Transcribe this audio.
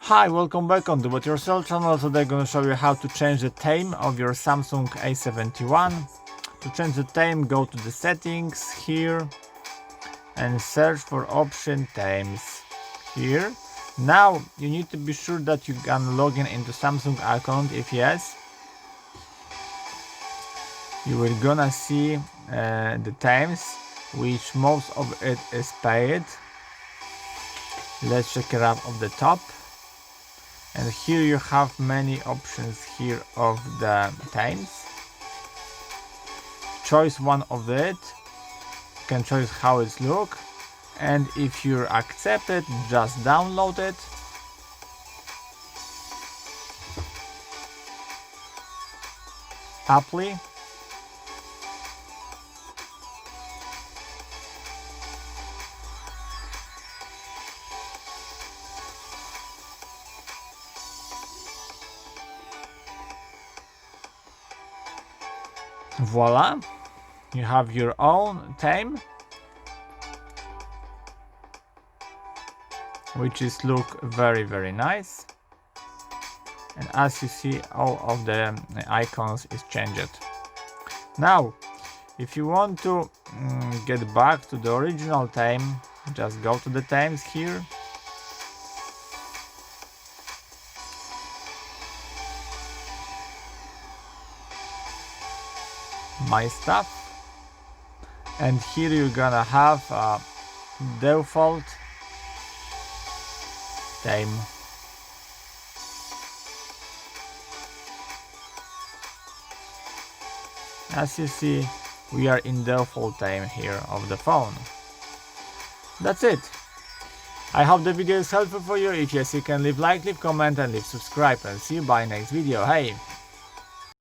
Hi, welcome back on the What Yourself channel. Today I'm going to show you how to change the theme of your Samsung A71. To change the theme, go to the settings here and search for option themes here. Now you need to be sure that you can log in into Samsung account. If yes, you will gonna see the themes, which most of it is paid. Let's check it out of the top. And here you have many options here of the themes. Choose one of it. You can choose how it looks, and if you accept it, just download it. Apply. Voila, you have your own theme, which is look very nice. And as you see, all of the icons is changed. Now if you want to get back to the original theme, just go to the themes here. My stuff, and here you're gonna have a default theme. As you see, we are in default theme here of the phone. That's it. I hope the video is helpful for you. If yes, you can leave like, leave comment and leave subscribe, and see you by next video. Hey,